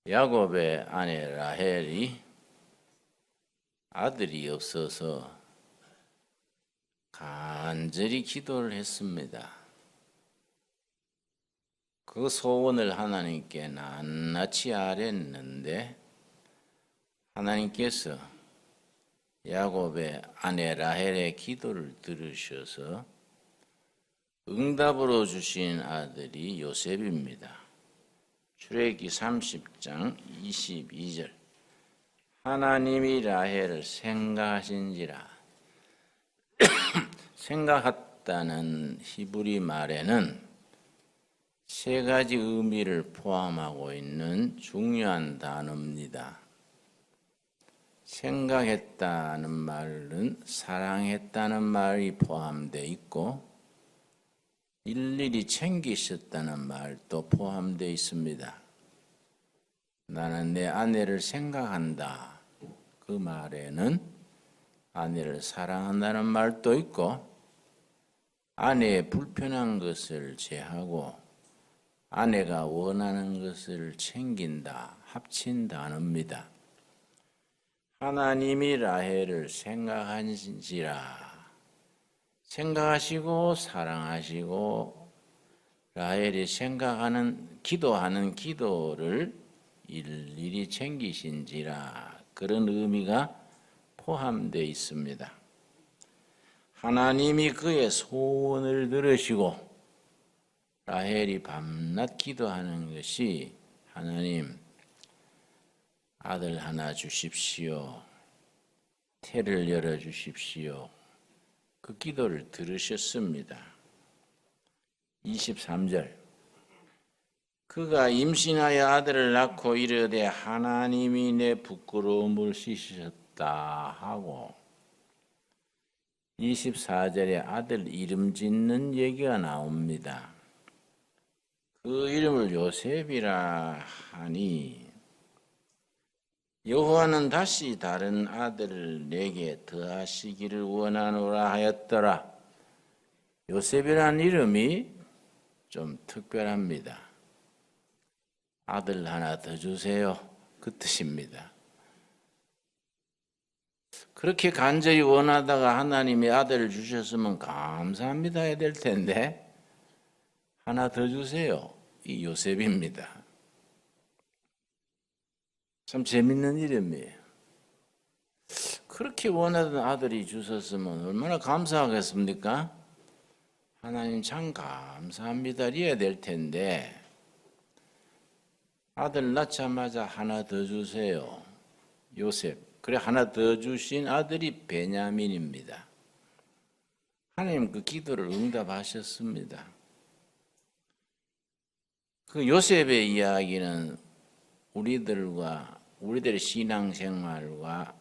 야곱의 아내 라헬이 아들이 없어서 간절히 기도를 했습니다. 그 소원을 하나님께 낱낱이 아뢰었는데 하나님께서 야곱의 아내 라헬의 기도를 들으셔서 응답으로 주신 아들이 요셉입니다. 출애굽기 30장 22절 하나님이 라헬을 생각하신지라. 생각했다는 히브리 말에는 세 가지 의미를 포함하고 있는 중요한 단어입니다. 생각했다는 말은 사랑했다는 말이 포함되어 있고 일일이 챙기셨다는 말도 포함되어 있습니다. 나는 내 아내를 생각한다. 그 말에는 아내를 사랑한다는 말도 있고 아내의 불편한 것을 제하고 아내가 원하는 것을 챙긴다. 합친 단어입니다. 하나님이 라헬을 생각하신지라. 생각하시고 사랑하시고 라헬이 생각하는 기도하는 기도를 일일이 챙기신지라. 그런 의미가 포함되어 있습니다. 하나님이 그의 소원을 들으시고 라헬이 밤낮 기도하는 것이 하나님 아들 하나 주십시오. 태를 열어주십시오. 그 기도를 들으셨습니다. 23절 그가 임신하여 아들을 낳고 이르되 하나님이 내 부끄러움을 씻으셨다 하고 24절에 아들 이름 짓는 얘기가 나옵니다. 그 이름을 요셉이라 하니 여호와는 다시 다른 아들을 내게 더하시기를 원하노라 하였더라. 요셉이라는 이름이 좀 특별합니다. 아들 하나 더 주세요. 그 뜻입니다. 그렇게 간절히 원하다가 하나님이 아들을 주셨으면 감사합니다 해야 될 텐데 하나 더 주세요. 이 요셉입니다. 참 재밌는 이름이에요. 그렇게 원하던 아들이 주셨으면 얼마나 감사하겠습니까? 하나님 참 감사합니다 이래야 될 텐데 아들 낳자마자 하나 더 주세요. 요셉. 그래 하나 더 주신 아들이 베냐민입니다. 하나님 그 기도를 응답하셨습니다. 그 요셉의 이야기는 우리들의 신앙생활과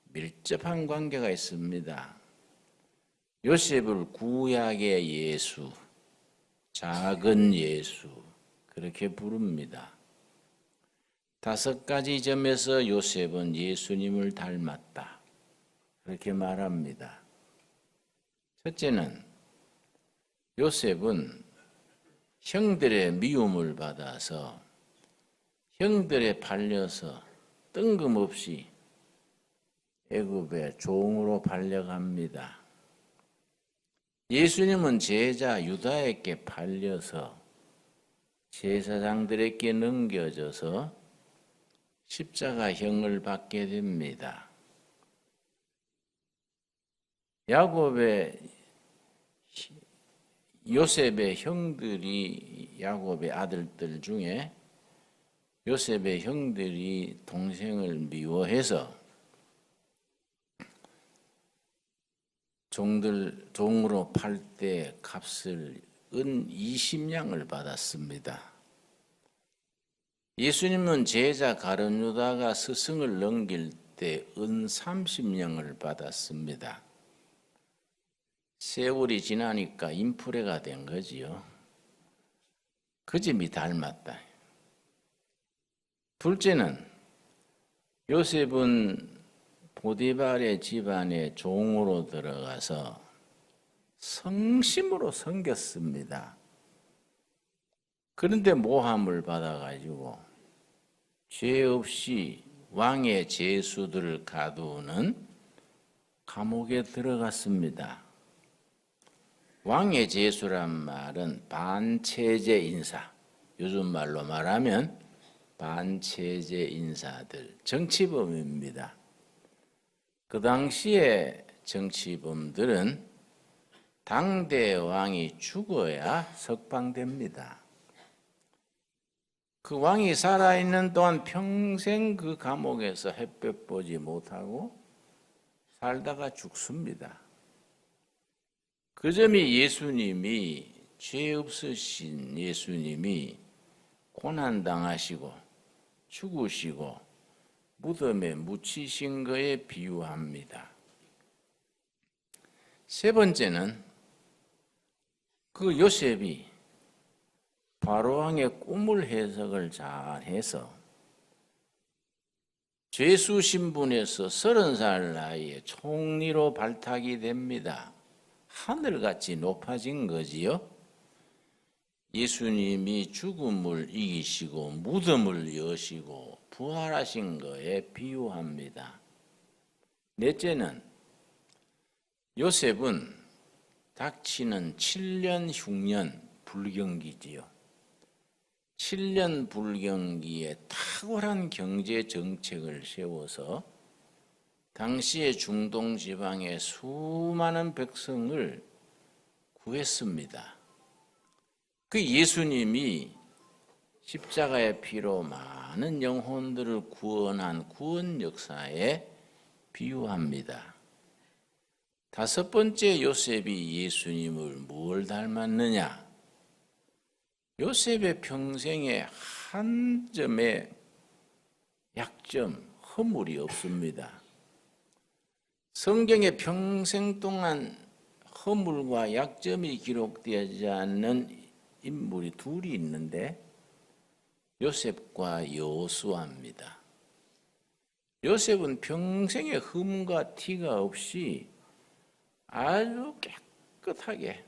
밀접한 관계가 있습니다. 요셉을 구약의 예수, 작은 예수 그렇게 부릅니다. 5가지 점에서 요셉은 예수님을 닮았다. 그렇게 말합니다. 첫째는 요셉은 형들의 미움을 받아서 형들에 팔려서 뜬금없이 애굽의 종으로 팔려갑니다. 예수님은 제자 유다에게 팔려서 제사장들에게 넘겨져서 십자가형을 받게 됩니다. 요셉의 형들이 야곱의 아들들 중에 요셉의 형들이 동생을 미워해서 종으로 팔 때 값을 은 20냥을 받았습니다. 예수님은 제자 가룟 유다가 스승을 넘길 때 은 30냥을 받았습니다. 세월이 지나니까 인플레가 된 거지요. 그 점이 닮았다. 둘째는 요셉은 보디발의 집안에 종으로 들어가서 성심으로 섬겼습니다. 그런데 모함을 받아가지고 죄 없이 왕의 제수들을 가두는 감옥에 들어갔습니다. 왕의 제수란 말은 반체제 인사, 요즘 말로 말하면 반체제 인사들, 정치범입니다. 그 당시에 정치범들은 당대 왕이 죽어야 석방됩니다. 그 왕이 살아있는 동안 평생 그 감옥에서 햇볕 보지 못하고 살다가 죽습니다. 그 점이 예수님이, 죄 없으신 예수님이 고난당하시고 죽으시고 무덤에 묻히신 거에 비유합니다. 세 번째는 그 요셉이 바로왕의 꿈을 해석을 잘해서 죄수 신분에서 30살 나이에 총리로 발탁이 됩니다. 하늘같이 높아진 거지요. 예수님이 죽음을 이기시고 무덤을 여시고 부활하신 거에 비유합니다. 넷째는 요셉은 닥치는 7년 흉년 불경기지요. 7년 불경기에 탁월한 경제 정책을 세워서 당시의 중동 지방의 수많은 백성을 구했습니다. 그 예수님이 십자가의 피로 많은 영혼들을 구원한 구원 역사에 비유합니다. 다섯 번째 요셉이 예수님을 뭘 닮았느냐? 요셉의 평생에 한 점의 약점, 허물이 없습니다. 성경에 평생 동안 허물과 약점이 기록되지 않는 인물이 둘이 있는데 요셉과 여호수아입니다. 요셉은 평생에 흠과 티가 없이 아주 깨끗하게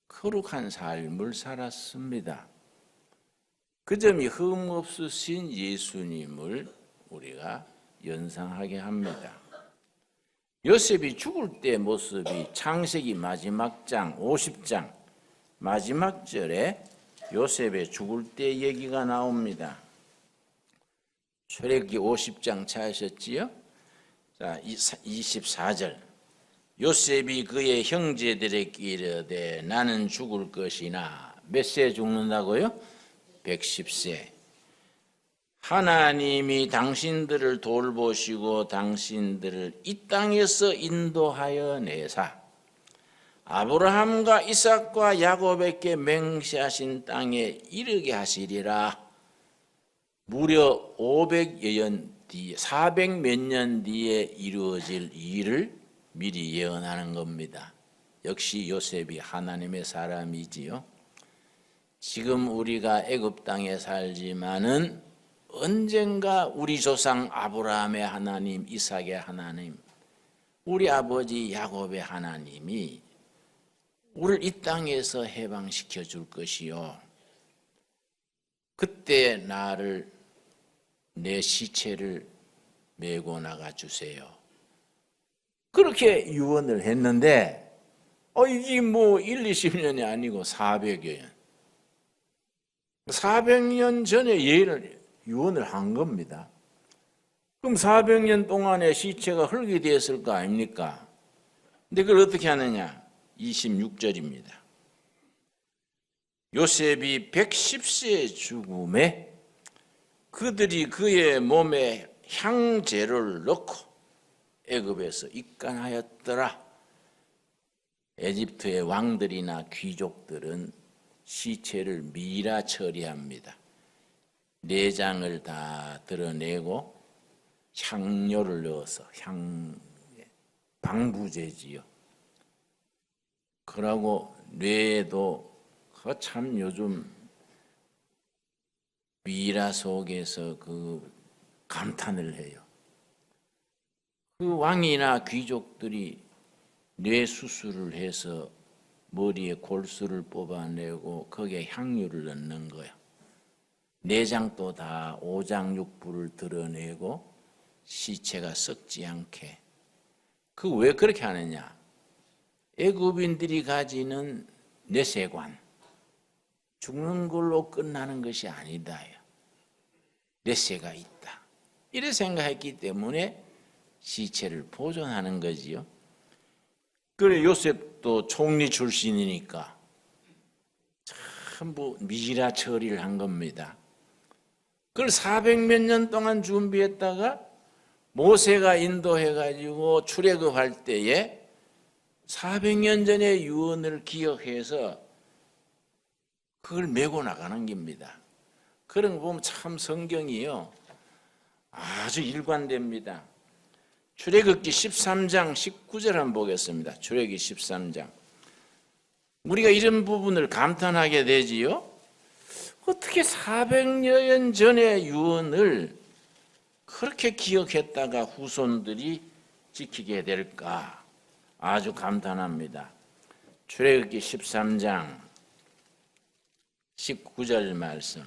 거룩한 삶을 살았습니다. 그 점이 흠 없으신 예수님을 우리가 연상하게 합니다. 요셉이 죽을 때 모습이 창세기 마지막 장 50장 마지막 절에 요셉의 죽을 때 얘기가 나옵니다. 출애굽기 50장 찾으셨지요? 자, 24절. 요셉이 그의 형제들에게 이르되 나는 죽을 것이나 몇 세 죽는다고요? 110세. 하나님이 당신들을 돌보시고 당신들을 이 땅에서 인도하여 내사 아브라함과 이삭과 야곱에게 맹세하신 땅에 이르게 하시리라. 무려 400여 년 뒤에 400몇 년 뒤에 이루어질 일을 미리 예언하는 겁니다. 역시 요셉이 하나님의 사람이지요. 지금 우리가 애굽 땅에 살지만은 언젠가 우리 조상 아브라함의 하나님, 이삭의 하나님, 우리 아버지 야곱의 하나님이 우리를 이 땅에서 해방시켜 줄 것이요. 그때 나를 내 시체를 메고 나가 주세요. 그렇게 유언을 했는데 이게 뭐 1, 20년이 아니고 400여 년. 400년 전에 유언을 한 겁니다. 그럼 400년 동안에 시체가 흙이 되었을 거 아닙니까? 근데 그걸 어떻게 하느냐? 26절입니다. 요셉이 110세 죽음에 그들이 그의 몸에 향재를 넣고 애굽에서 입간하였더라. 에집트의 왕들이나 귀족들은 시체를 미라 처리합니다. 내장을 다 드러내고 향료를 넣어서 방부제지요. 그러고 뇌에도 참 요즘 미라 속에서 그 감탄을 해요. 그 왕이나 귀족들이 뇌 수술을 해서 머리에 골수를 뽑아내고 거기에 향유를 넣는 거야. 내장도 다 오장육부를 드러내고 시체가 썩지 않게. 그 왜 그렇게 하느냐? 애굽인들이 가지는 내세관, 죽는 걸로 끝나는 것이 아니다. 내세가 있다. 이래 생각했기 때문에 시체를 보존하는 거지요. 그래 요셉도 총리 출신이니까 전부 미라 처리를 한 겁니다. 그걸 400몇 년 동안 준비했다가 모세가 인도해가지고 출애굽할 때에 400년 전의 유언을 기억해서 그걸 메고 나가는 겁니다. 그런 거 보면 참 성경이요 아주 일관됩니다. 출애굽기 13장 19절 한번 보겠습니다. 출애굽기 13장. 우리가 이런 부분을 감탄하게 되지요. 어떻게 400년 전의 유언을 그렇게 기억했다가 후손들이 지키게 될까? 아주 감탄합니다. 출애굽기 13장 19절 말씀.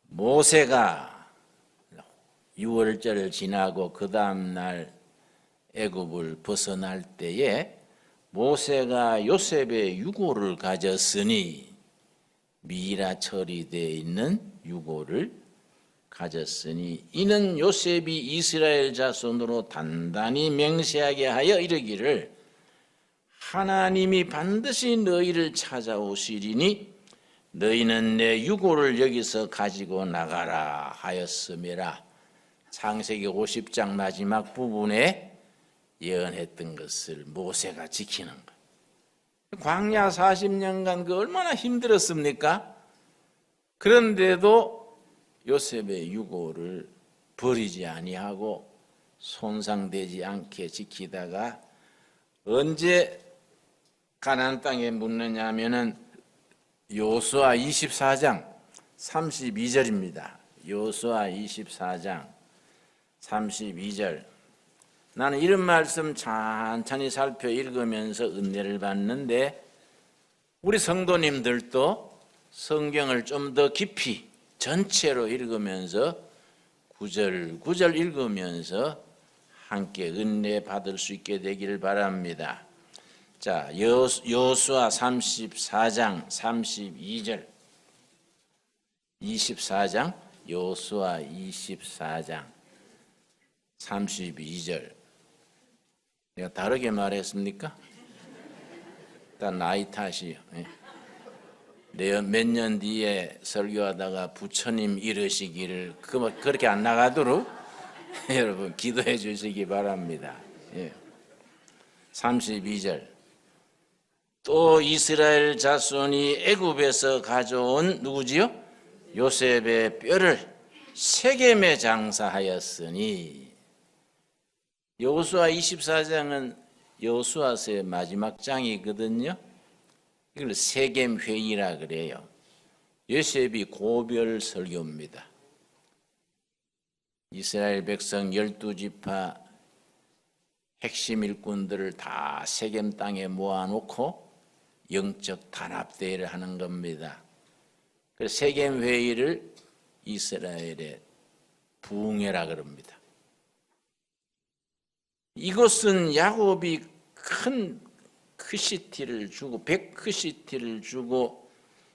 모세가 6월절을 지나고 그 다음 날 애굽을 벗어날 때에 모세가 요셉의 유고를 가졌으니 미라 처리되어 있는 유고를 가졌으니 이는 요셉이 이스라엘 자손으로 단단히 맹세하게 하여 이르기를 하나님이 반드시 너희를 찾아오시리니 너희는 내 유고를 여기서 가지고 나가라 하였음이라. 창세기 50장 마지막 부분에 예언했던 것을 모세가 지키는 것. 광야 40년간 그 얼마나 힘들었습니까? 그런데도 요셉의 유고를 버리지 아니하고 손상되지 않게 지키다가 언제 가나안 땅에 묻느냐 하면은 여호수아 24장 32절입니다. 여호수아 24장 32절. 나는 이런 말씀 천천히 살펴 읽으면서 은혜를 받는데 우리 성도님들도 성경을 좀 더 깊이 전체로 읽으면서 구절 읽으면서 함께 은혜 받을 수 있게 되기를 바랍니다. 자, 여호수아 34장 32절. 24장 여호수아 24장 32절. 내가 다르게 말했습니까? 일단 나이 탓이요. 내가 몇 년 뒤에 설교하다가 부처님 이르시기를 그렇게 안 나가도록 여러분 기도해 주시기 바랍니다. 32절. 또 이스라엘 자손이 애굽에서 가져온 누구지요? 요셉의 뼈를 세겜에 장사하였으니. 여호수아 24장은 여호수아서의 마지막 장이거든요. 이걸 세겜 회의라 그래요. 요셉이 고별 설교입니다. 이스라엘 백성 12지파 핵심 일꾼들을 다 세겜 땅에 모아놓고 영적 단합대회를 하는 겁니다. 그래서 세겜 회의를 이스라엘의 부흥회라 그럽니다. 이것은 야곱이 큰 크시티를 주고 100크시티를 주고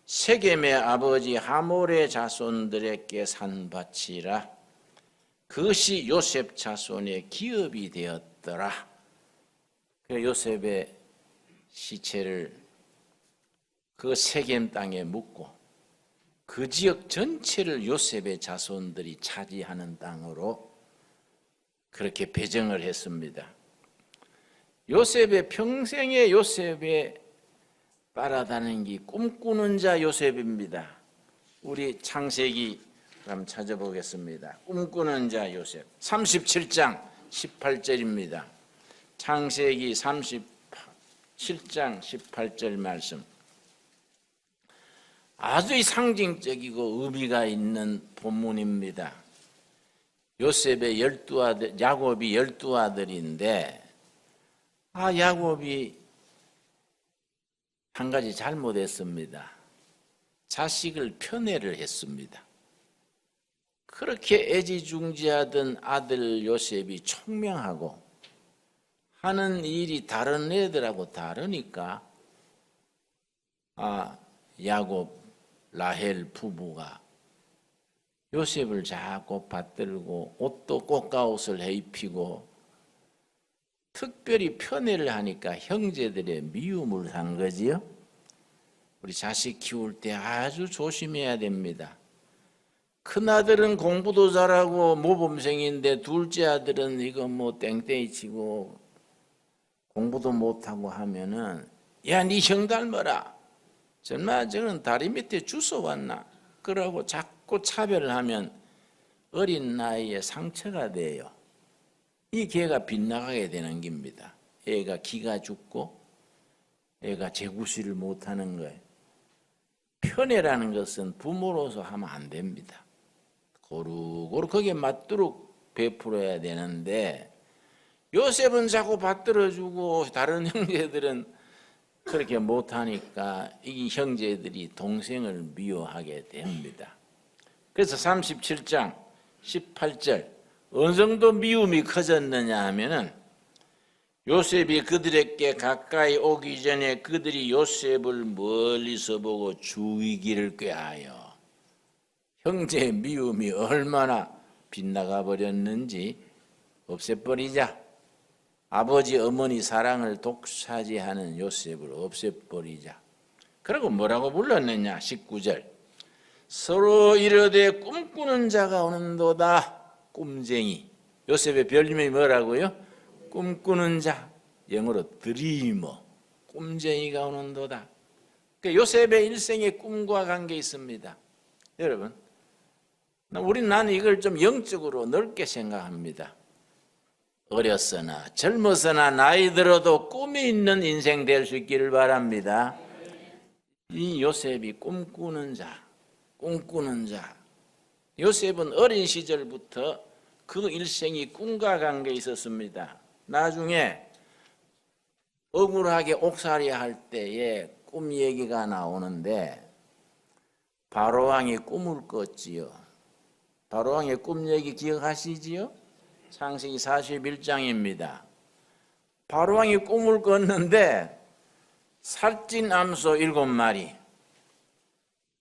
세겜의 아버지 하몰의 자손들에게 산 밭이라 그것이 요셉 자손의 기업이 되었더라. 그래서 요셉의 시체를 그 세겜 땅에 묻고 그 지역 전체를 요셉의 자손들이 차지하는 땅으로 그렇게 배정을 했습니다. 요셉의 평생의 요셉의 따라다니기 꿈꾸는 자 요셉입니다. 우리 창세기 한번 찾아보겠습니다. 꿈꾸는 자 요셉 37장 18절입니다. 창세기 37장 18절 말씀. 아주 상징적이고 의미가 있는 본문입니다. 요셉의 12아들, 야곱이 12아들인데 야곱이 한 가지 잘못했습니다. 자식을 편애를 했습니다. 그렇게 애지중지하던 아들 요셉이 총명하고 하는 일이 다른 애들하고 다르니까 야곱, 라헬 부부가 요셉을 자꾸 받들고 옷도 꽃가옷을 입히고 특별히 편애를 하니까 형제들의 미움을 산 거지요. 우리 자식 키울 때 아주 조심해야 됩니다. 큰아들은 공부도 잘하고 모범생인데 둘째 아들은 이거 뭐 땡땡이 치고 공부도 못하고 하면은 야, 네 형 닮아라. 정말 저는 다리 밑에 주워 왔나? 그러고 자꾸 차별을 하면 어린 나이에 상처가 돼요. 이 개가 빗나가게 되는 겁니다. 애가 기가 죽고 애가 재구실을 못하는 거예요. 편애라는 것은 부모로서 하면 안 됩니다. 고루고루 거기에 맞도록 베풀어야 되는데 요셉은 자꾸 받들어주고 다른 형제들은 그렇게 못하니까 이 형제들이 동생을 미워하게 됩니다. 그래서 37장 18절 어느 정도 미움이 커졌느냐 하면은 요셉이 그들에게 가까이 오기 전에 그들이 요셉을 멀리서 보고 죽이기를 꾀하여 형제의 미움이 얼마나 빗나가 버렸는지 없애버리자. 아버지 어머니 사랑을 독차지하는 요셉을 없애버리자. 그리고 뭐라고 불렀느냐 19절 서로 이르되 꿈꾸는 자가 오는도다. 꿈쟁이. 요셉의 별명이 뭐라고요? 꿈꾸는 자. 영어로 드리머. 꿈쟁이가 오는도다. 그러니까 요셉의 일생의 꿈과 관계 있습니다. 여러분, 나는 이걸 좀 영적으로 넓게 생각합니다. 어렸으나 젊었으나 나이 들어도 꿈이 있는 인생 될 수 있기를 바랍니다. 이 요셉이 꿈꾸는 자. 요셉은 어린 시절부터 그 일생이 꿈과 관계에 있었습니다. 나중에 억울하게 옥살이 할 때에 꿈 얘기가 나오는데 바로왕이 꿈을 꿨지요. 바로왕의 꿈 얘기 기억하시지요? 창세기 41장입니다. 바로왕이 꿈을 꿨는데 살찐 암소 7마리,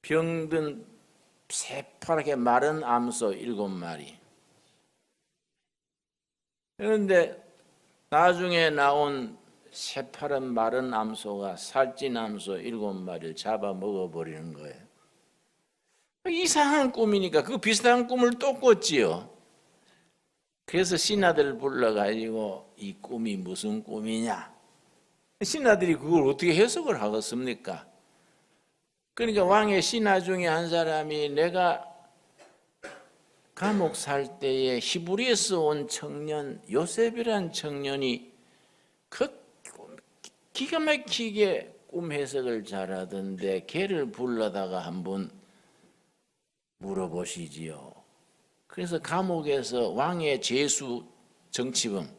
병든 새파랗게 마른 암소 7마리. 그런데 나중에 나온 새파란 마른 암소가 살찐 암소 7마리를 잡아 먹어버리는 거예요. 이상한 꿈이니까 그 비슷한 꿈을 또 꿨지요. 그래서 신하들 불러가지고 이 꿈이 무슨 꿈이냐. 신하들이 그걸 어떻게 해석을 하겠습니까? 그러니까 왕의 신하 중에 한 사람이 내가 감옥 살 때에 히브리에서 온 청년 요셉이란 청년이 그 기가 막히게 꿈 해석을 잘하던데 걔를 불러다가 한번 물어보시지요. 그래서 감옥에서 왕의 제수 정치범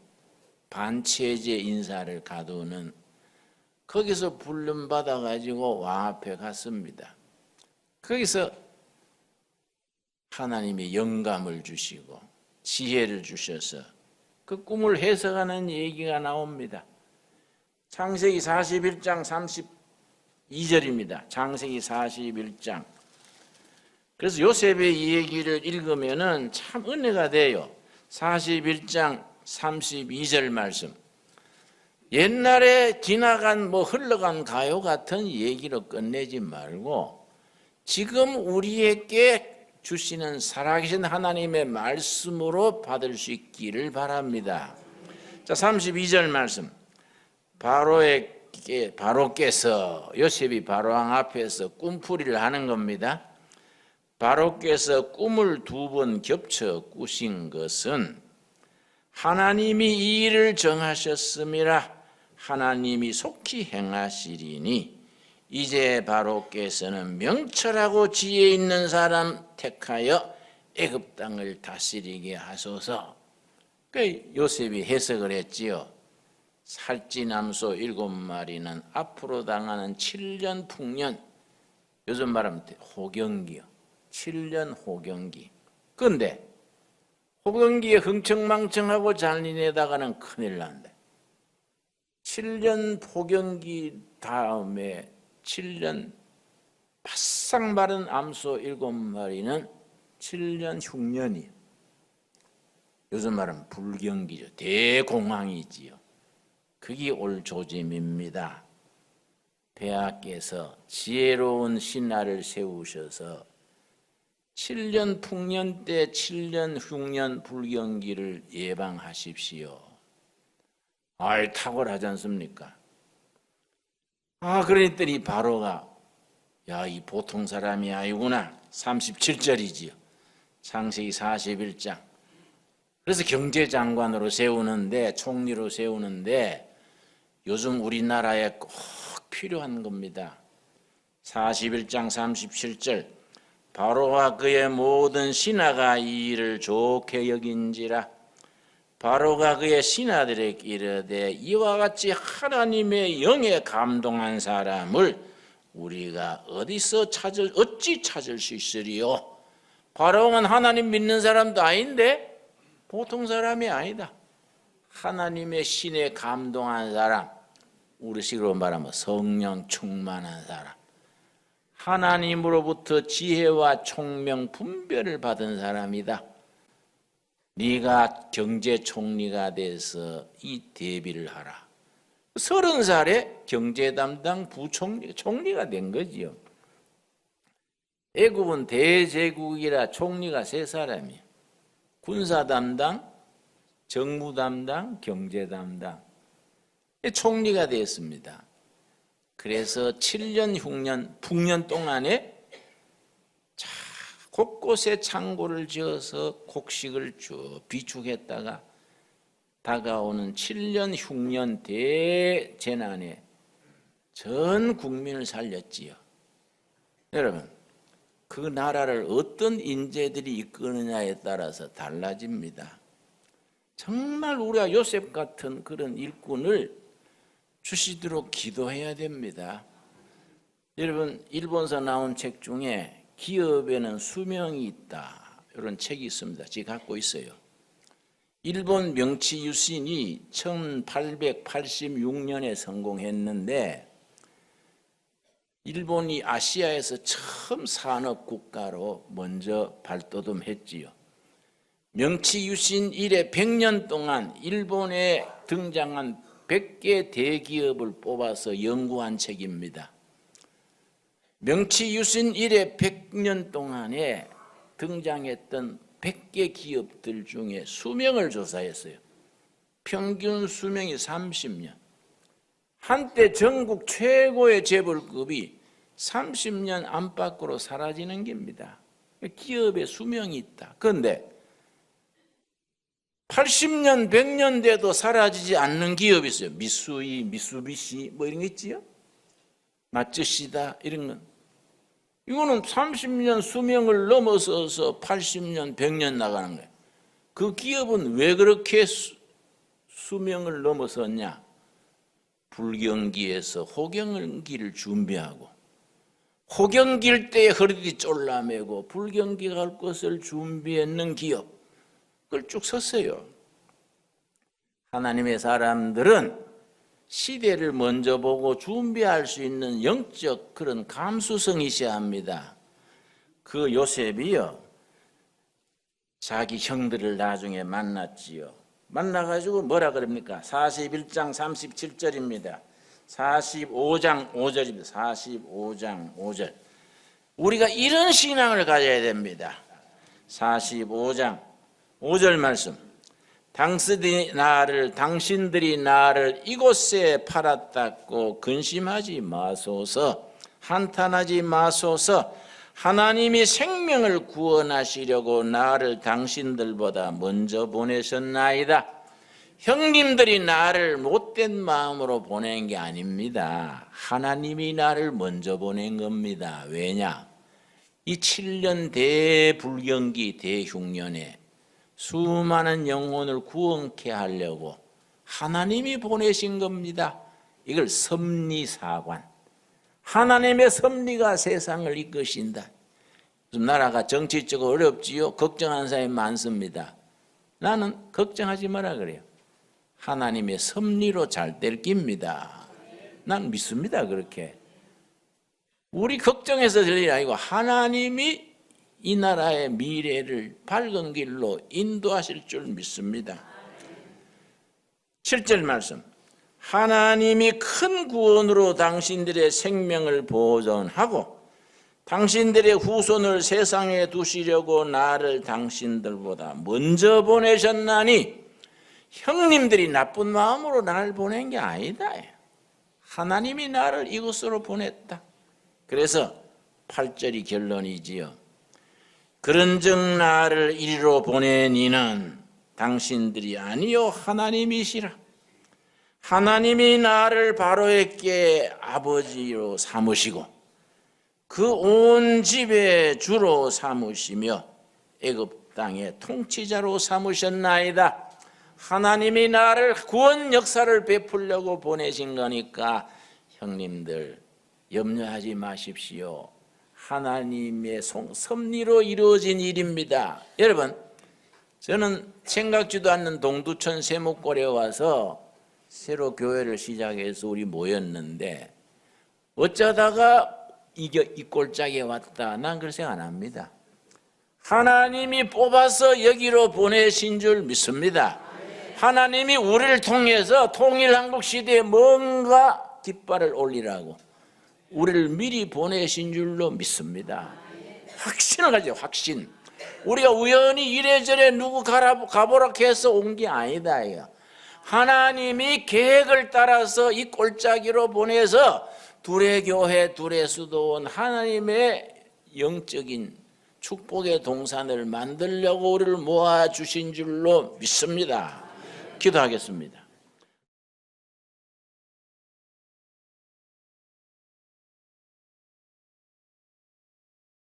반체제 인사를 가두는 거기서 불름받아 가지고 왕 앞에 갔습니다. 거기서 하나님이 영감을 주시고 지혜를 주셔서 그 꿈을 해석하는 얘기가 나옵니다. 창세기 41장 32절입니다. 창세기 41장. 그래서 요셉의 이 얘기를 읽으면은 참 은혜가 돼요. 41장 32절 말씀. 옛날에 지나간 흘러간 가요 같은 얘기로 끝내지 말고 지금 우리에게 주시는 살아계신 하나님의 말씀으로 받을 수 있기를 바랍니다. 자, 32절 말씀. 바로께서 요셉이 바로왕 앞에서 꿈풀이를 하는 겁니다. 바로께서 꿈을 2번 겹쳐 꾸신 것은 하나님이 이 일을 정하셨음이라 하나님이 속히 행하시리니 이제 바로께서는 명철하고 지혜 있는 사람 택하여 애굽 땅을 다스리게 하소서. 그 요셉이 해석을 했지요. 살찐암소 7마리는 앞으로 당하는 7년 풍년, 요즘 말하면 호경기요. 7년 호경기. 그런데 호경기에 흥청망청하고 잔인해다가는 큰일 난다. 7년 호경기 다음에 7년 바싹 마른 암소 7마리는 7년 흉년이요. 요즘 말하면 불경기죠. 대공황이지요. 그게 올 조짐입니다. 폐하께서 지혜로운 신하를 세우셔서 7년 풍년 때 7년 흉년 불경기를 예방하십시오. 아이, 탁월하지 않습니까? 그러더니 바로가 야, 이 보통 사람이 아니구나. 37절이지요. 창세기 41장. 그래서 경제장관으로 세우는데, 총리로 세우는데 요즘 우리나라에 꼭 필요한 겁니다. 41장 37절. 바로와 그의 모든 신하가 이 일을 좋게 여긴지라. 바로가 그의 신하들에게 이르되 이와 같이 하나님의 영에 감동한 사람을 우리가 어찌 찾을 수 있으리요? 바로는 하나님 믿는 사람도 아닌데 보통 사람이 아니다. 하나님의 신에 감동한 사람, 우리식으로 말하면 성령 충만한 사람, 하나님으로부터 지혜와 총명 분별을 받은 사람이다. 네가 경제총리가 돼서 이 대비를 하라. 30살에 경제 담당 총리가 된 거지요. 애굽은 대제국이라 총리가 3사람이에요. 군사 담당, 정무 담당, 경제 담당. 총리가 됐습니다. 그래서 7년 흉년 풍년 동안에 곳곳에 창고를 지어서 곡식을 쭉 비축했다가 다가오는 7년 흉년 대재난에 전 국민을 살렸지요. 여러분, 그 나라를 어떤 인재들이 이끄느냐에 따라서 달라집니다. 정말 우리가 요셉 같은 그런 일꾼을 주시도록 기도해야 됩니다. 여러분, 일본서 나온 책 중에 기업에는 수명이 있다, 이런 책이 있습니다. 제가 갖고 있어요. 일본 명치 유신이 1886년에 성공했는데 일본이 아시아에서 처음 산업 국가로 먼저 발돋움했지요. 명치 유신 이래 100년 동안 일본에 등장한 100개 대기업을 뽑아서 연구한 책입니다. 명치 유신 이래 100년 동안에 등장했던 100개 기업들 중에 수명을 조사했어요. 평균 수명이 30년. 한때 전국 최고의 재벌급이 30년 안팎으로 사라지는 겁니다. 기업의 수명이 있다. 그런데 80년, 100년 돼도 사라지지 않는 기업이 있어요. 미쓰이, 미쓰비시 뭐 이런 거 있지요? 마츠시다 이런 건. 이거는 30년 수명을 넘어서서 80년, 100년 나가는 거예요. 그 기업은 왜 그렇게 수명을 넘어섰냐? 불경기에서 호경기를 준비하고 호경기일 때에 허리띠 쫄라매고 불경기가 갈 것을 준비했는 기업, 그걸 쭉 섰어요. 하나님의 사람들은 시대를 먼저 보고 준비할 수 있는 영적 그런 감수성이 있어야 합니다. 그 요셉이요, 자기 형들을 나중에 만났지요. 만나가지고 뭐라 그럽니까? 41장 37절입니다. 45장 5절입니다. 45장 5절. 우리가 이런 신앙을 가져야 됩니다. 45장 5절 말씀. 당신들이 나를 이곳에 팔았다고 근심하지 마소서, 한탄하지 마소서. 하나님이 생명을 구원하시려고 나를 당신들보다 먼저 보내셨나이다. 형님들이 나를 못된 마음으로 보낸 게 아닙니다. 하나님이 나를 먼저 보낸 겁니다. 왜냐? 이 7년 대불경기 대흉년에 수많은 영혼을 구원케 하려고 하나님이 보내신 겁니다. 이걸 섭리사관. 하나님의 섭리가 세상을 이끄신다. 요즘 나라가 정치적으로 어렵지요. 걱정하는 사람이 많습니다. 나는 걱정하지 마라 그래요. 하나님의 섭리로 잘 될 깁니다. 난 믿습니다. 그렇게. 우리 걱정해서 될 일이 아니고 하나님이 이 나라의 미래를 밝은 길로 인도하실 줄 믿습니다. 7절 말씀. 하나님이 큰 구원으로 당신들의 생명을 보존하고 당신들의 후손을 세상에 두시려고 나를 당신들보다 먼저 보내셨나니 형님들이 나쁜 마음으로 나를 보낸 게 아니다. 하나님이 나를 이곳으로 보냈다. 그래서 8절이 결론이지요. 그런즉 나를 이리로 보낸 이는 당신들이 아니요 하나님이시라. 하나님이 나를 바로에게 아버지로 삼으시고 그 온 집의 주로 삼으시며 애굽 땅의 통치자로 삼으셨나이다. 하나님이 나를 구원 역사를 베풀려고 보내신 거니까 형님들 염려하지 마십시오. 하나님의 섭리로 이루어진 일입니다. 여러분, 저는 생각지도 않는 동두천 세목골에 와서 새로 교회를 시작해서 우리 모였는데 어쩌다가 이 꼴짝에 왔다. 난 그런 생각 안 합니다. 하나님이 뽑아서 여기로 보내신 줄 믿습니다. 하나님이 우리를 통해서 통일한국 시대에 뭔가 깃발을 올리라고 우리를 미리 보내신 줄로 믿습니다. 확신을 가지고 확신. 우리가 우연히 이래저래 누구 가보라 해서 온 게 아니다. 하나님이 계획을 따라서 이 꼴짜기로 보내서 둘의 교회, 둘의 수도원, 하나님의 영적인 축복의 동산을 만들려고 우리를 모아주신 줄로 믿습니다. 기도하겠습니다.